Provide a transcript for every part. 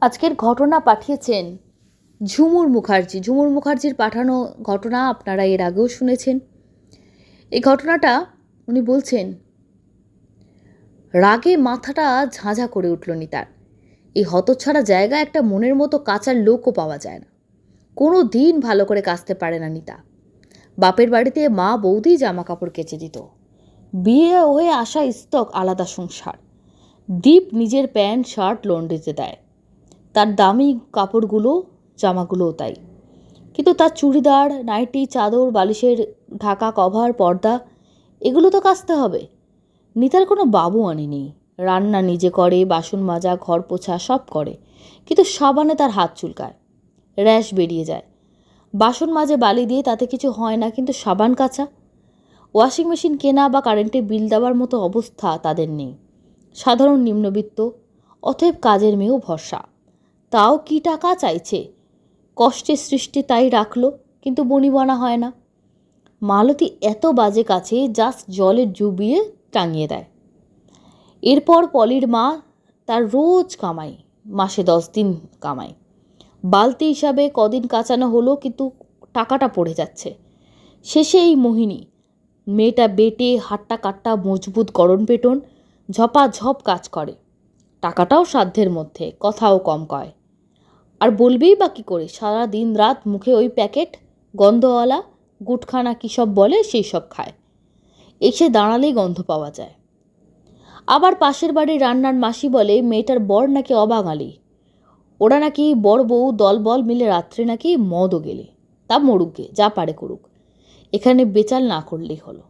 আজকের ঘটনা পাঠিয়েছেন ঝুমুর মুখার্জি। ঝুমুর মুখার্জির পাঠানো ঘটনা আপনারা এর আগেও শুনেছেন। এই ঘটনাটা উনি বলছেন, রাগে মাথাটা ঝাঁঝা করে উঠল নিতার। এই হতচ্ছাড়া জায়গায় একটা মনের মতো কাচার লোকও পাওয়া যায় না। কোনো দিন ভালো করে কাচতে পারে না নিতা। বাপের বাড়িতে মা বৌদি জামা কাপড় কেচে দিত। বিয়ে হয়ে আসা স্তক আলাদা সংসার। দীপ নিজের প্যান্ট শার্ট লন্ড্রিতে দেয়, তার দামি কাপড়গুলো জামাগুলোও তাই। কিন্তু তার চুড়িদার, নাইটি, চাদর, বালিশের ঢাকা, কভার, পর্দা এগুলো তো কাচতে হবে। নিতার কোনো বাবু আনেনি। রান্না নিজে করে, বাসন মাজা, ঘর পোছা সব করে, কিন্তু সাবানে তার হাত চুলকায়, র্যাশ বেরিয়ে যায়। বাসন মাজে বালি দিয়ে, তাতে কিছু হয় না, কিন্তু সাবান কাচা, ওয়াশিং মেশিন কেনা বা কারেন্টে বিল দেওয়ার মতো অবস্থা তাদের নেই। সাধারণ নিম্নবিত্ত, অতএব কাজের মেয়েও ভরসা। তাও কি টাকা চাইছে, কষ্টের সৃষ্টি তাই রাখলো, কিন্তু বনিবনা হয় না। মালতী এত বাজে কাছে জাস্ট জলে ডুবিয়ে টাঙিয়ে দেয়। এরপর পলির মা তার রোজ কামাই, মাসে 10 দিন কামাই। বালতি হিসাবে কদিন কাচানো হলো, কিন্তু টাকাটা পড়ে যাচ্ছে। শেষে এই মোহিনী মেয়েটা বেটে হাট্টা কাট্টা মজবুত গড়ন পেটন, ঝপাঝপ কাজ করে। টাকাটাও সাধ্যের মধ্যে, কথাও কম কয়। আর বলবেই বা কী করে, সারা দিন রাত মুখে ওই প্যাকেট, গন্ধওয়ালা গুটখানা কী সব বলে সেই সব খায়। এসে দাঁড়ালেই গন্ধ পাওয়া যায়। আবার পাশের বাড়ির রান্নার মাসি বলে মেয়েটার বর নাকি অবাঙালি। ওরা নাকি বড় বউ দলবল মিলে রাত্রে নাকি মদও গেলে, তা মরুকগে, যা পারে করুক, এখানে বেচাল না করলেই হলো।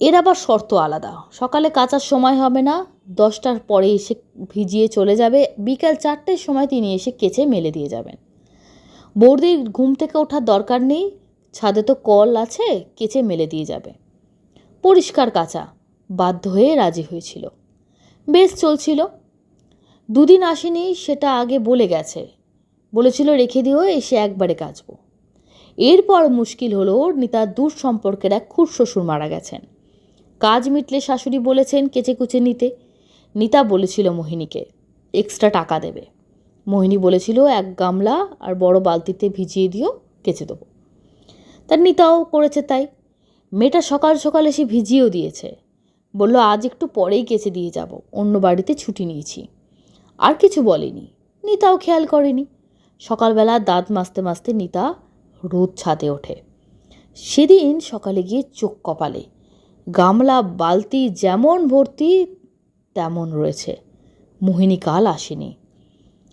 এর আবার শর্ত আলাদা, সকালে কাচার সময় হবে না, 10টার পরে এসে ভিজিয়ে চলে যাবে, বিকাল 4টের সময় তিনি এসে কেচে মেলে দিয়ে যাবেন। বৌদির ঘুম থেকে ওঠার দরকার নেই, ছাদে তো কল আছে, কেচে মেলে দিয়ে যাবে। পরিষ্কার কাচা, বাধ্য হয়ে রাজি হয়েছিল। বেশ চলছিল। 2 দিন আসেনি, সেটা আগে বলে গেছে। বলেছিল রেখে দিও, এসে একবারে কাচবো। এরপর মুশকিল হলো, নিতার দূর সম্পর্কের এক খুড়শ্বশুর মারা গেছেন। কাজ মিটলে শাশুড়ি বলেছেন কেচে কুচে নিতে। নিতা বলেছিল মোহিনীকে এক্সট্রা টাকা দেবে। মোহিনী বলেছিল 1 গামলা আর বড় বালতিতে ভিজিয়ে দিও, কেচে দেবো। তার নিতাও করেছে তাই। মেয়েটা সকাল সকাল এসে ভিজিয়েও দিয়েছে। বলল আজ একটু পরেই কেচে দিয়ে যাব, অন্য বাড়িতে ছুটি নিয়েছি। আর কিছু বলেনি, নিতাও খেয়াল করেনি। সকালবেলা দাঁত মাজতে মাজতে নিতা রোদ ছাদে ওঠে। সেদিন সকালে গিয়ে চোখ কপালে, গামলা বালতি যেমন ভর্তি তেমন রয়েছে। মোহিনী কাল আসেনি।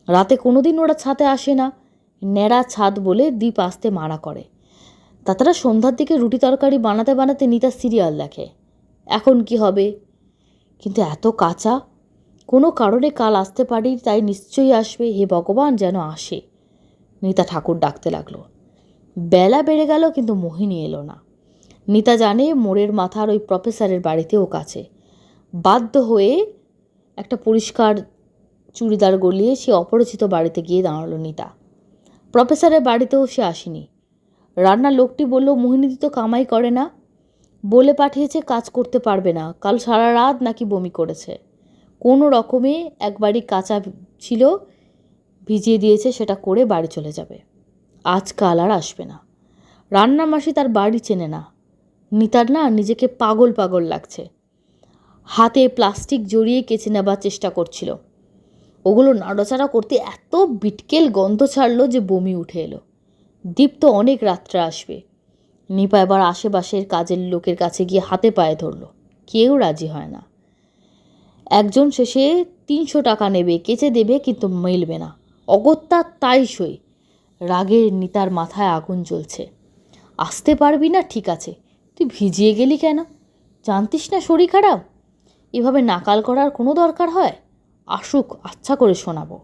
রাতে কোনোদিন ওরা ছাদে আসে না, ন্যাড়া ছাদ বলে দীপ আসতে মানা করে। তাছাড়া সন্ধ্যার দিকে রুটি তরকারি বানাতে বানাতে নিতা সিরিয়াল দেখে। এখন কি হবে, কিন্তু এত কাঁচা, কোনো কারণে কাল আসতে পারি, তাই নিশ্চয়ই আসবে, হে ভগবান যেন আসে। নিতা ঠাকুর ডাকতে লাগলো। বেলা বেড়ে গেল, কিন্তু মোহিনী এলো না। নিতা জানে মোড়ের মাথার ওই প্রফেসরের বাড়িতেও কাছে। বাধ্য হয়ে একটা পরিষ্কার চুড়িদার গলিয়ে সে অপরিচিত বাড়িতে গিয়ে দাঁড়ালো নিতা। প্রফেসরের বাড়িতেও সে আসেনি। রান্নার লোকটি বলল মোহিনী তো কামাই করে না, বলে পাঠিয়েছে কাজ করতে পারবে না, কাল সারা রাত নাকি বমি করেছে। কোনো রকমে একবারই কাঁচা ছিল, ভিজিয়ে দিয়েছে, সেটা করে বাড়ি চলে যাবে, আজকাল আর আসবে না। রান্নার মাসি তার বাড়ি চেনে না। নিতার না নিজেকে পাগল পাগল লাগছে। হাতে প্লাস্টিক জড়িয়ে কেচে নেবার চেষ্টা করছিল। ওগুলো নাড়াচাড়া করতে এত বিটকেল গন্ধ ছাড়লো যে বমি উঠে এলো। দীপ তো অনেক রাত্রে আসবে। নিপা এবার আশেপাশের কাজের লোকের কাছে গিয়ে হাতে পায়ে ধরল। কেউ রাজি হয় না। একজন শেষে 300 টাকা নেবে, কেচে দেবে, কিন্তু মেলবে না। অগত্যা তাই সই। রাগের নিতার মাথায় আগুন জ্বলছে। আসতে পারবি না ঠিক আছে, তুই ভিজিয়ে গেলি কেন? জানতিস না শরীর খারাপ? এভাবে নাকাল করার কোনো দরকার হয়? আসুক, আচ্ছা করে শোনাবো।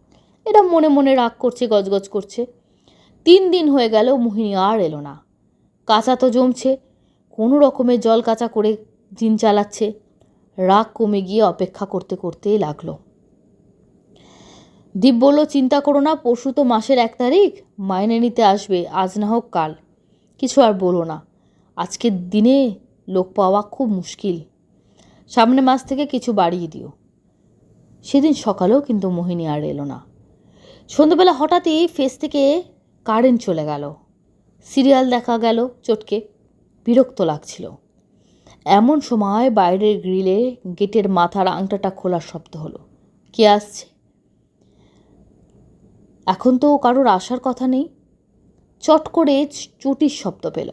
এরা মনে মনে রাগ করছে, গজগজ করছে। 3 দিন হয়ে গেল, মোহিনী আর এলো না। কাঁচা তো জমছে, কোনো রকমের জল কাঁচা করে দিন চালাচ্ছে। রাগ কমে গিয়ে অপেক্ষা করতে করতেই লাগলো। দীপ বলল চিন্তা করো না, পরশু তো মাসের 1 তারিখ, মাইনে নিতে আসবে, আজ না হোক কাল। কিছু আর বলো না, আজকের দিনে লোক পাওয়া খুব মুশকিল। সামনে মাস থেকে কিছু বাড়িয়ে দিও। সেদিন সকালেও কিন্তু মোহিনী আর এলো না। সন্ধ্যেবেলা হঠাৎই ফেস থেকে কারেন্ট চলে গেল। সিরিয়াল দেখা গেল চটকে, বিরক্ত লাগছিল। এমন সময় বাইরের গ্রিলে গেটের মাথার আংটাটা খোলার শব্দ হলো। কে আসছে? এখন তো কারোর আসার কথা নেই। চট করে চটির শব্দ পেল।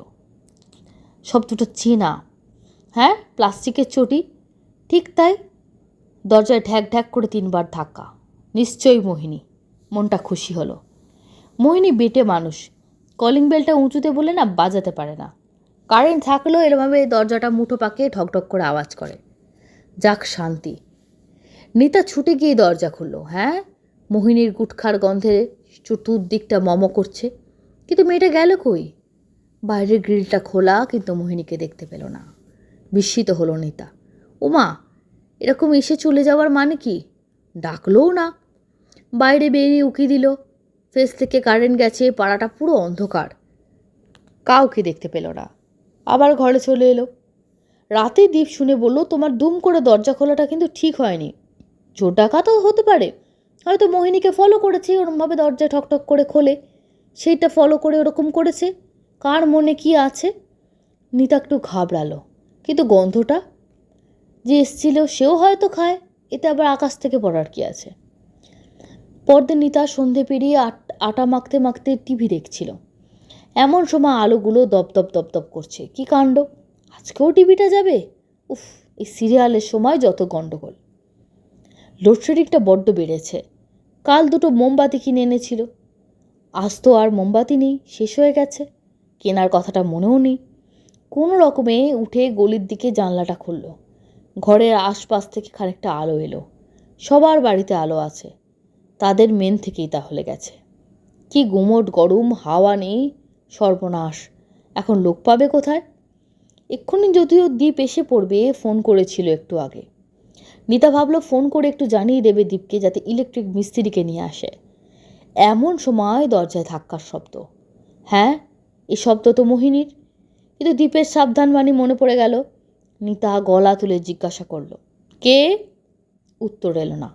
শব্দটা চেনা। হ্যাঁ, প্লাস্টিকের চটি। ঠিক তাই। দরজায় ঢ্যাক ঢ্যাক করে 3 বার ধাক্কা। নিশ্চয়ই মোহিনী। মনটা খুশি হলো। মোহিনী বেটে মানুষ, কলিং বেলটা উঁচুতে বলে না বাজাতে পারে না। কারেন্ট থাকলেও এরমভাবে দরজাটা মুঠো পাকিয়ে ঠকঠক করে আওয়াজ করে। যাক শান্তি। নিতা ছুটে গিয়ে দরজা খুলল। হ্যাঁ, মোহিনীর গুটখার গন্ধে চতুর্দিকটা মম করছে। কিন্তু মেয়েটা গেল কই? বাইরের গ্রিলটা খোলা, কিন্তু মোহিনীকে দেখতে পেল না। বিস্মিত হলো নিতা। ওমা, এরকম এসে চলে যাওয়ার মানে কি? ডাকলোও না। বাইরে বেরিয়ে উকি দিল। ফেস থেকে কারেন্ট গেছে, পাড়াটা পুরো অন্ধকার। কাউকে দেখতে পেল না। আবার ঘরে চলে এলো। রাতে দীপ শুনে বলল, তোমার দুম করে দরজা খোলাটা কিন্তু ঠিক হয়নি। চোর ডাকাতও হতে পারে। হয়তো মোহিনীকে ফলো করেছে, ওরমভাবে দরজা ঠকঠক করে খোলে, সেইটা ফলো করে ওরকম করেছে। কার মনে কি আছে? নিতা একটু ঘাবড়ালো। কিন্তু গন্ধটা যে এসছিল সেও হয়তো খায়, এতে আবার আকাশ থেকে পড়ার কি আছে? পরদিন নিতা সন্ধে পেরিয়ে আটা মাখতে মাখতে টিভি দেখছিল। এমন সময় আলোগুলো দপদপ দপদপ করছে। কি কাণ্ড! আজকেও টিভিটা যাবে? উফ, এই সিরিয়ালের সময় যত গণ্ডগোল। লোডশেডিংটা বড্ড বেড়েছে। কাল 2টো মোমবাতি কিনে এনেছিল। আজ তো আর মোমবাতি নেই, শেষ হয়ে গেছে। কেনার কথাটা মনেও নেই। কোনো রকমে উঠে গলির দিকে জানলাটা খুলল। ঘরের আশপাশ থেকে খানিকটা আলো এলো। সবার বাড়িতে আলো আছে। তাদের মেন থেকেই তাহলে গেছে। কি গুমোট গরম, হাওয়া নেই। সর্বনাশ! এখন লোক পাবে কোথায়? এক্ষুনি যদিও দীপ এসে পড়বে, ফোন করেছিল একটু আগে। নিতা ভাবলো ফোন করে একটু জানিয়ে দেবে দীপকে, যাতে ইলেকট্রিক মিস্ত্রিকে নিয়ে আসে। এমন সময় দরজায় ধাক্কার শব্দ। হ্যাঁ, এই শব্দ তো মোহিনীর। কিন্তু দীপের সাবধানবাণী মনে পড়ে গেল। নিতা গলা তুলে জিজ্ঞাসা করলো, কে? উত্তর এলো না।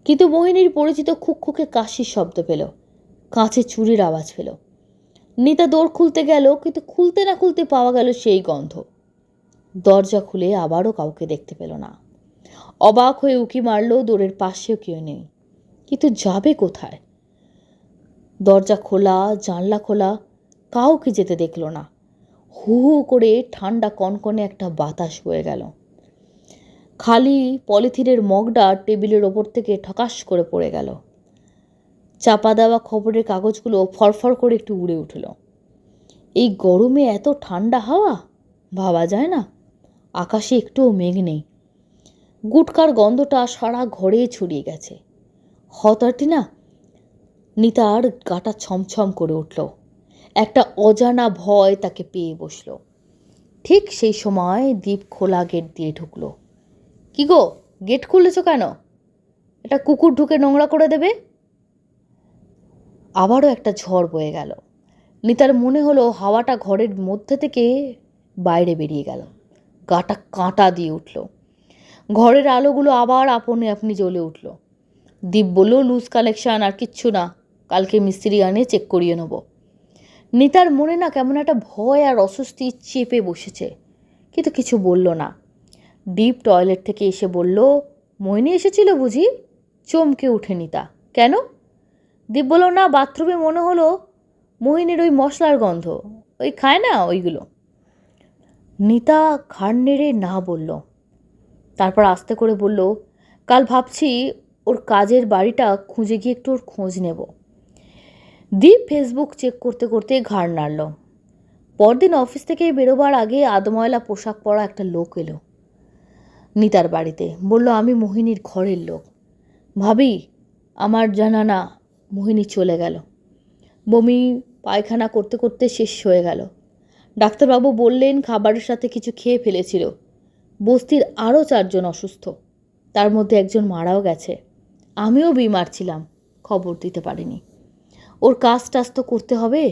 কিন্তু মোহিনীর পরিচিত খুকখুকে কাশির শব্দ পেল। কাঁচে চুরির আওয়াজ পেল। নিতা দৌড় খুলতে গেল, কিন্তু খুলতে না খুলতে পাওয়া গেল সেই গন্ধ। দরজা খুলে আবারও কাউকে দেখতে পেল না। অবাক হয়ে উকি মারল, দৌড়ের পাশেও কেউ নেই। কিন্তু যাবে কোথায়? দরজা খোলা, জানলা খোলা, কাউকে যেতে দেখল না। হু হু করে ঠান্ডা কনকনে একটা বাতাস বয়ে গেল। খালি পলিথিনের মগটা টেবিলের ওপর থেকে ঠকাস করে পড়ে গেল। চাপা দেওয়া খবরের কাগজগুলো ফরফর করে একটু উড়ে উঠল। এই গরমে এত ঠান্ডা হাওয়া! ভাবা যায় না। আকাশে একটুও মেঘ নেই। গুটকার গন্ধটা সারা ঘরে ছড়িয়ে গেছে। হঠাৎই না নিতার গাটা ছমছম করে উঠল। একটা অজানা ভয় তাকে পেয়ে বসল। ঠিক সেই সময় দীপ খোলা গেট দিয়ে ঢুকলো। কি গো, গেট খুলেছ কেন? এটা কুকুর ঢুকে নোংরা করে দেবে। আবারও একটা ঝড় বয়ে গেল। নিতার মনে হলো হাওয়াটা ঘরের মধ্যে থেকে বাইরে বেরিয়ে গেল। গাটা কাঁটা দিয়ে উঠল। ঘরের আলোগুলো আবার আপনে আপনি জ্বলে উঠল। দীপ বলল, লুজ কানেকশান, আর কিচ্ছু না, কালকে মিস্ত্রি আনে চেক করিয়ে নেব। নিতার মনে না কেমন একটা ভয় আর অস্বস্তি চেপে বসেছে, কিন্তু কিছু বলল না। দীপ টয়লেট থেকে এসে বলল, মোহিনী এসেছিল বুঝি? চমকে উঠে নিতা। কেন? দীপ বলল, না, বাথরুমে মনে হলো মোহিনীর ওই মশলার গন্ধ, ওই খায় না ওইগুলো। নিতা ঘাড় নেড়ে না বলল। তারপর আস্তে করে বলল, কাল ভাবছি ওর কাজের বাড়িটা খুঁজে গিয়ে একটু ওর খোঁজ নেব। দীপ ফেসবুক চেক করতে করতে ঘাড় নাড়ল। পরদিন অফিস থেকে বেরোবার আগে আধময়লা পোশাক পরা একটা লোক এলো নিতার বাড়িতে। বলল, আমি মোহিনীর ঘরের লোক। ভাবি, আমার জানা না মোহিনী চলে গেল। বমি পায়খানা করতে করতে শেষ হয়ে গেল। ডাক্তারবাবু বললেন খাবারের সাথে কিছু খেয়ে ফেলেছিল। বস্তির আরও 4 জন অসুস্থ, তার মধ্যে একজন মারাও গেছে। আমিও বিমার ছিলাম, খবর দিতে পারিনি। ওর কাজ টাজ তো করতে হবে।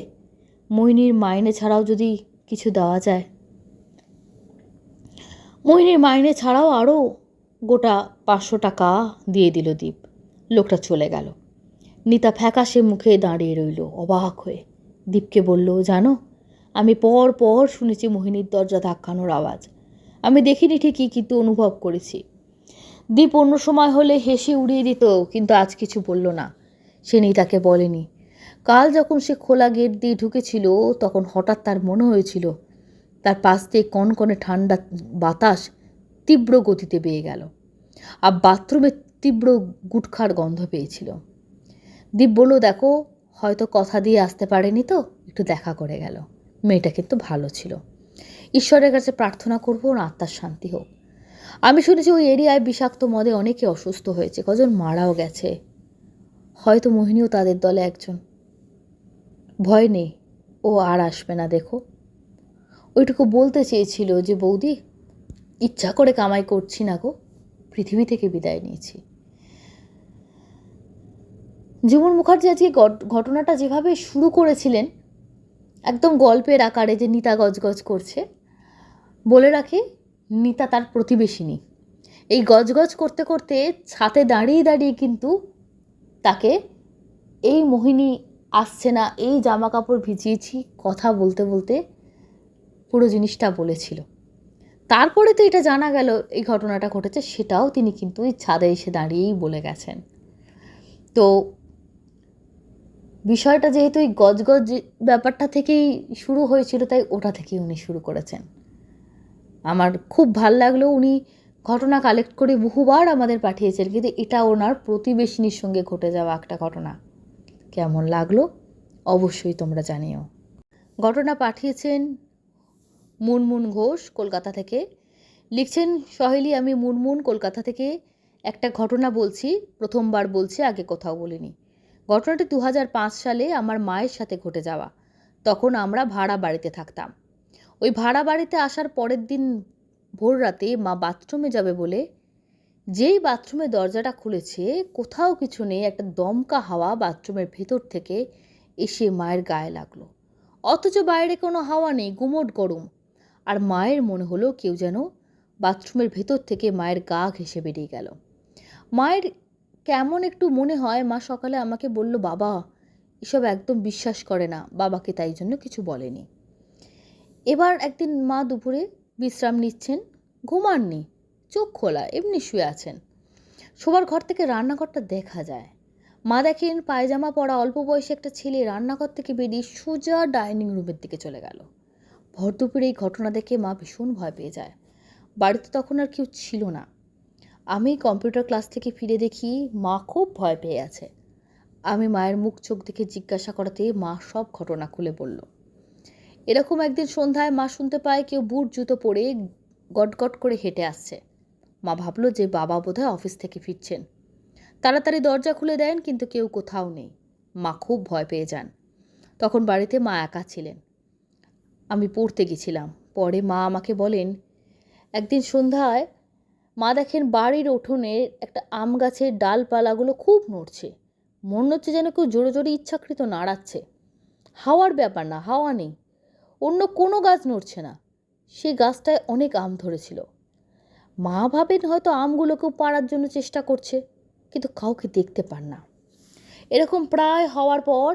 মোহিনীর মাইনে ছাড়াও যদি কিছু দেওয়া যায়। মোহিনীর মাইনে ছাড়াও আরও গোটা 500 টাকা দিয়ে দিল দীপ। লোকটা চলে গেল। নিতা ফ্যাকাশে মুখে দাঁড়িয়ে রইল অবাক হয়ে। দীপকে বলল, জানো, আমি পর পর শুনেছি মোহিনীর দরজা ধাক্কানোর আওয়াজ। আমি দেখিনি ঠিকই, কিন্তু অনুভব করেছি। দীপ অন্য সময় হলে হেসে উড়িয়ে দিত, কিন্তু আজ কিছু বলল না। সে নিতাকে বলেনি। কাল যখন সে খোলা গেট দিয়ে ঢুকেছিল, তখন হঠাৎ তার মনে হয়েছিল তার পাশ দিয়ে কনকনে ঠান্ডা বাতাস তীব্র গতিতে বেয়ে গেল, আর বাথরুমে তীব্র গুটখার গন্ধ পেয়েছিল। দীপ বলল, দেখো, হয়তো কথা দিয়ে আসতে পারেনি, তো একটু দেখা করে গেল। মেয়েটা কিন্তু ভালো ছিল। ঈশ্বরের কাছে প্রার্থনা করবো ওর আত্মার শান্তি হোক। আমি শুনেছি ওই এরিয়ায় বিষাক্ত মদে অনেকে অসুস্থ হয়েছে, কজন মারাও গেছে। হয়তো মোহিনীও তাদের দলে একজন। ভয় নেই, ও আর আসবে না, দেখো। ওইটুকু বলতে চেয়েছিল যে, বৌদি, ইচ্ছা করে কামাই করছি না গো, পৃথিবী থেকে বিদায় নিয়েছি। জীবন মুখার্জি আজকে ঘটনাটা যেভাবে শুরু করেছিলেন, একদম গল্পের আকারে, যে নিতা গজগজ করছে। বলে রাখি, নিতা তার প্রতিবেশিনী। এই গজগজ করতে করতে ছাতে দাঁড়িয়ে দাঁড়িয়ে কিন্তু তাকে এই মোহিনী আসছে না, এই জামা কাপড় ভিজিয়েছি কথা বলতে বলতে পুরো জিনিসটা বলেছিল। তারপরে তো এটা জানা গেল এই ঘটনাটা ঘটেছে, সেটাও তিনি কিন্তু এই ছাদে এসে দাঁড়িয়েই বলে গেছেন। তো বিষয়টা যেহেতু এই গজগজ ব্যাপারটা থেকেই শুরু হয়েছিল, তাই ওটা থেকেই উনি শুরু করেছেন। আমার খুব ভাল লাগলো। উনি ঘটনা কালেক্ট করে বহুবার আমাদের পাঠিয়েছেন, কিন্তু এটা ওনার প্রতিবেশিনীর সঙ্গে ঘটে যাওয়া একটা ঘটনা। কেমন লাগলো অবশ্যই তোমরা জানিও। ঘটনা পাঠিয়েছেন মুনমুন ঘোষ কলকাতা থেকে। লিখছেন, সহেলি, আমি মুনমুন কলকাতা থেকে একটা ঘটনা বলছি। প্রথমবার বলছি, আগে কোথাও বলিনি। ঘটনাটি 2005 সালে আমার মায়ের সাথে ঘটে যাওয়া। তখন আমরা ভাড়া বাড়িতে থাকতাম। ওই ভাড়া বাড়িতে আসার পরের দিন ভোর রাতে মা বাথরুমে যাবে বলে যেই বাথরুমের দরজাটা খুলেছে, কোথাও কিছু নেই, একটা দমকা হাওয়া বাথরুমের ভেতর থেকে এসে মায়ের গায়ে লাগলো। অথচ বাইরে কোনো হাওয়া নেই, গুমোট গরম। আর মায়ের মনে হলো কেউ যেন বাথরুমের ভেতর থেকে মায়ের গা ঘেঁষে বেরিয়ে গেল। মায়ের কেমন একটু মনে হয়। মা সকালে আমাকে বলল, বাবা এসব একদম বিশ্বাস করে না। বাবাকে তাই জন্য কিছু বলেনি। এবার একদিন মা দুপুরে বিশ্রাম নিচ্ছেন, ঘুমাননি, চোখ খোলা, এমনি শুয়ে আছেন। শোবার ঘর থেকে রান্নাঘরটা দেখা যায়। মা দেখেন পায়জামা পরা অল্প বয়সী একটা ছেলে রান্নাঘর থেকে বেরিয়ে সোজা ডাইনিং রুমের দিকে চলে গেল। ভর দুপুরে এই ঘটনা দেখে মা ভীষণ ভয় পেয়ে যায়। বাড়িতে তখন আর কেউ ছিল না। আমি কম্পিউটার ক্লাস থেকে ফিরে দেখি মা খুব ভয় পেয়ে আছে। আমি মায়ের মুখ চোখ দেখে জিজ্ঞাসা করাতে মা সব ঘটনা খুলে বলল। এরকম একদিন সন্ধ্যায় মা শুনতে পায় কেউ বুট জুতো পরে গটগট করে হেঁটে আসছে। মা ভাবলো যে বাবা বোধহয় অফিস থেকে ফিরছেন। তাড়াতাড়ি দরজা খুলে দেন, কিন্তু কেউ কোথাও নেই। মা খুব ভয় পেয়ে যান। তখন বাড়িতে মা একা ছিলেন। আমি পড়তে গেছিলাম। পরে মা আমাকে বলেন, একদিন সন্ধ্যায় মা দেখেন বাড়ির উঠোনে একটা আম গাছের ডালপালাগুলো খুব নড়ছে। মনে হচ্ছে যেন কেউ জোরে জোরে ইচ্ছাকৃত নাড়াচ্ছে। হাওয়ার ব্যাপার না, হাওয়া নেই, অন্য কোনো গাছ নড়ছে না। সেই গাছটায় অনেক আম ধরেছিল। মা ভাবেন হয়তো আমগুলোকেও পাড়ার জন্য চেষ্টা করছে, কিন্তু কাউকে দেখতে পান না। এরকম প্রায় হওয়ার পর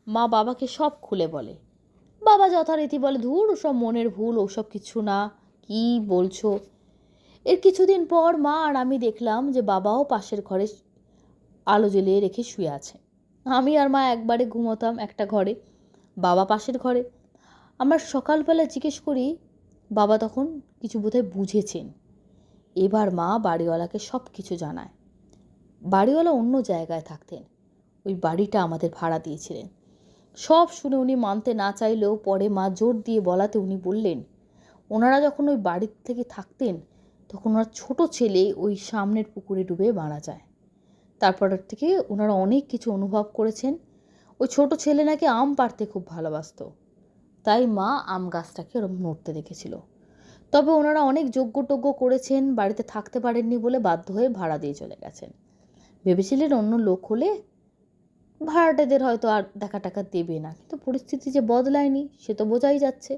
মা বাবাকে সব খুলে বলে। বাবা যথারীতি বলে, ধুর, ওসব মনের ভুল, ওসব কিছু না, কি বলছো। এর কিছুদিন পর মা আর আমি দেখলাম যে বাবাও পাশের ঘরে আলো জ্বেলিয়ে রেখে শুয়ে আছে। আমি আর মা একবারে ঘুমোতাম একটা ঘরে, বাবা পাশের ঘরে। আমরা সকালবেলা জিজ্ঞেস করি, বাবা তখন কিছু বোধহয় বুঝেছেন। এবার মা বাড়িওয়ালাকে সব কিছু জানায়। বাড়িওয়ালা অন্য জায়গায় থাকতেন, ওই বাড়িটা আমাদের ভাড়া দিয়েছিলেন। সব শুনে উনি মানতে না চাইলেও পরে মা জোর দিয়ে বলাতে উনি বললেন, ওনারা যখন ওই বাড়ির থেকে থাকতেন, তখন ওনার ছোট ছেলে ওই সামনের পুকুরে ডুবে মারা যায়। তারপর থেকে ওনারা অনেক কিছু অনুভব করেছেন। ওই ছোট ছেলে নাকি আম পাড়তে খুব ভালোবাসতো, তাই মা আম গাছটাকে ওরকম নড়তে দেখেছিল। তবে ওনারা অনেক যজ্ঞ করেছেন, বাড়িতে থাকতে পারেননি বলে বাধ্য হয়ে ভাড়া দিয়ে চলে গেছেন। ভেবেছিলেন অন্য লোক হলে ভাড়াটেদের হয়তো আর দেখা টাকা দেবে না, কিন্তু পরিস্থিতি যে বদলায়নি সে তো বোঝাই যাচ্ছে।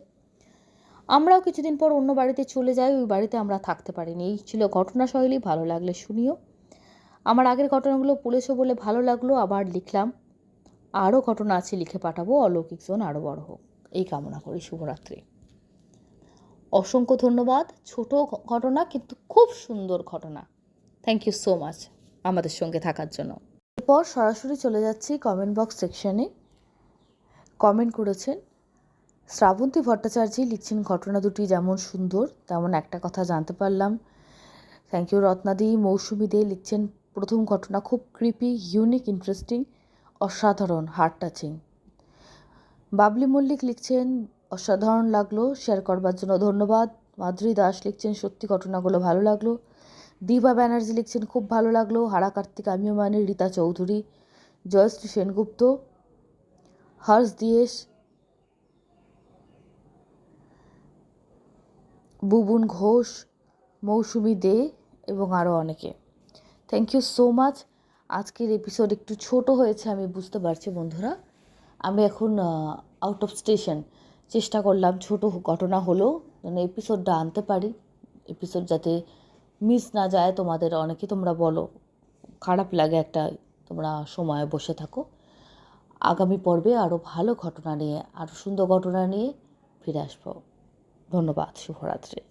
আমরাও কিছুদিন পর অন্য বাড়িতে চলে যাই, ওই বাড়িতে আমরা থাকতে পারিনি। এই ছিল ঘটনা শৈলী, ভালো লাগলে শুনিও। আমার আগের ঘটনাগুলো পড়েছো বলে ভালো লাগলো, আবার লিখলাম। আরও ঘটনা আছে, লিখে পাঠাবো। অলৌকিক জোন আরও বড় হোক এই কামনা করি। শুভরাত্রি। অসংখ্য ধন্যবাদ। ছোট ঘটনা কিন্তু খুব সুন্দর ঘটনা। থ্যাংক ইউ সো মাচ আমাদের সঙ্গে থাকার জন্য। এরপর সরাসরি চলে যাচ্ছি কমেন্ট বক্স সেকশানে। কমেন্ট করেছেন শ্রাবন্তী ভট্টাচার্য, লিখছেন ঘটনা দুটি যেমন সুন্দর তেমন একটা কথা জানতে পারলাম। Thank you রত্নাদি। মৌসুমি দে লিখছেন প্রথম ঘটনা খুব ক্রিপি, ইউনিক, ইন্টারেস্টিং, অসাধারণ, হার্ট টাচিং। বাবলি মল্লিক লিখছেন অসাধারণ লাগলো, শেয়ার করবার জন্য ধন্যবাদ। মাধুরী দাস লিখছেন সত্যি ঘটনাগুলো ভালো লাগলো। দিবা ব্যানার্জি লিখছেন খুব ভালো লাগলো। হারা কার্তিক, আমিও মানে। রীতা চৌধুরী, জয়শ্রী সেনগুপ্ত, হর্ষ দিয়েশ, বুবুন ঘোষ, মৌসুমি দে এবং আরও অনেকে। Thank you so much. আজকের এপিসোড একটু ছোট হয়েছে আমি বুঝতে পারছি বন্ধুরা। আমি এখন আউট অফ স্টেশন, চেষ্টা করলাম ছোট ঘটনা হলো যেন এপিসোডটা আনতে পারি, এপিসোড যাতে মিস না যায়। তোমাদের অনেকে তোমরা বলো খারাপ লাগে একটা, তোমরা সময় বসে থাকো। আগামী পর্বে আরও ভালো ঘটনা নিয়ে, আরও সুন্দর ঘটনা নিয়ে ফিরে আসবো। ধন্যবাদ। শুভরাত্রি।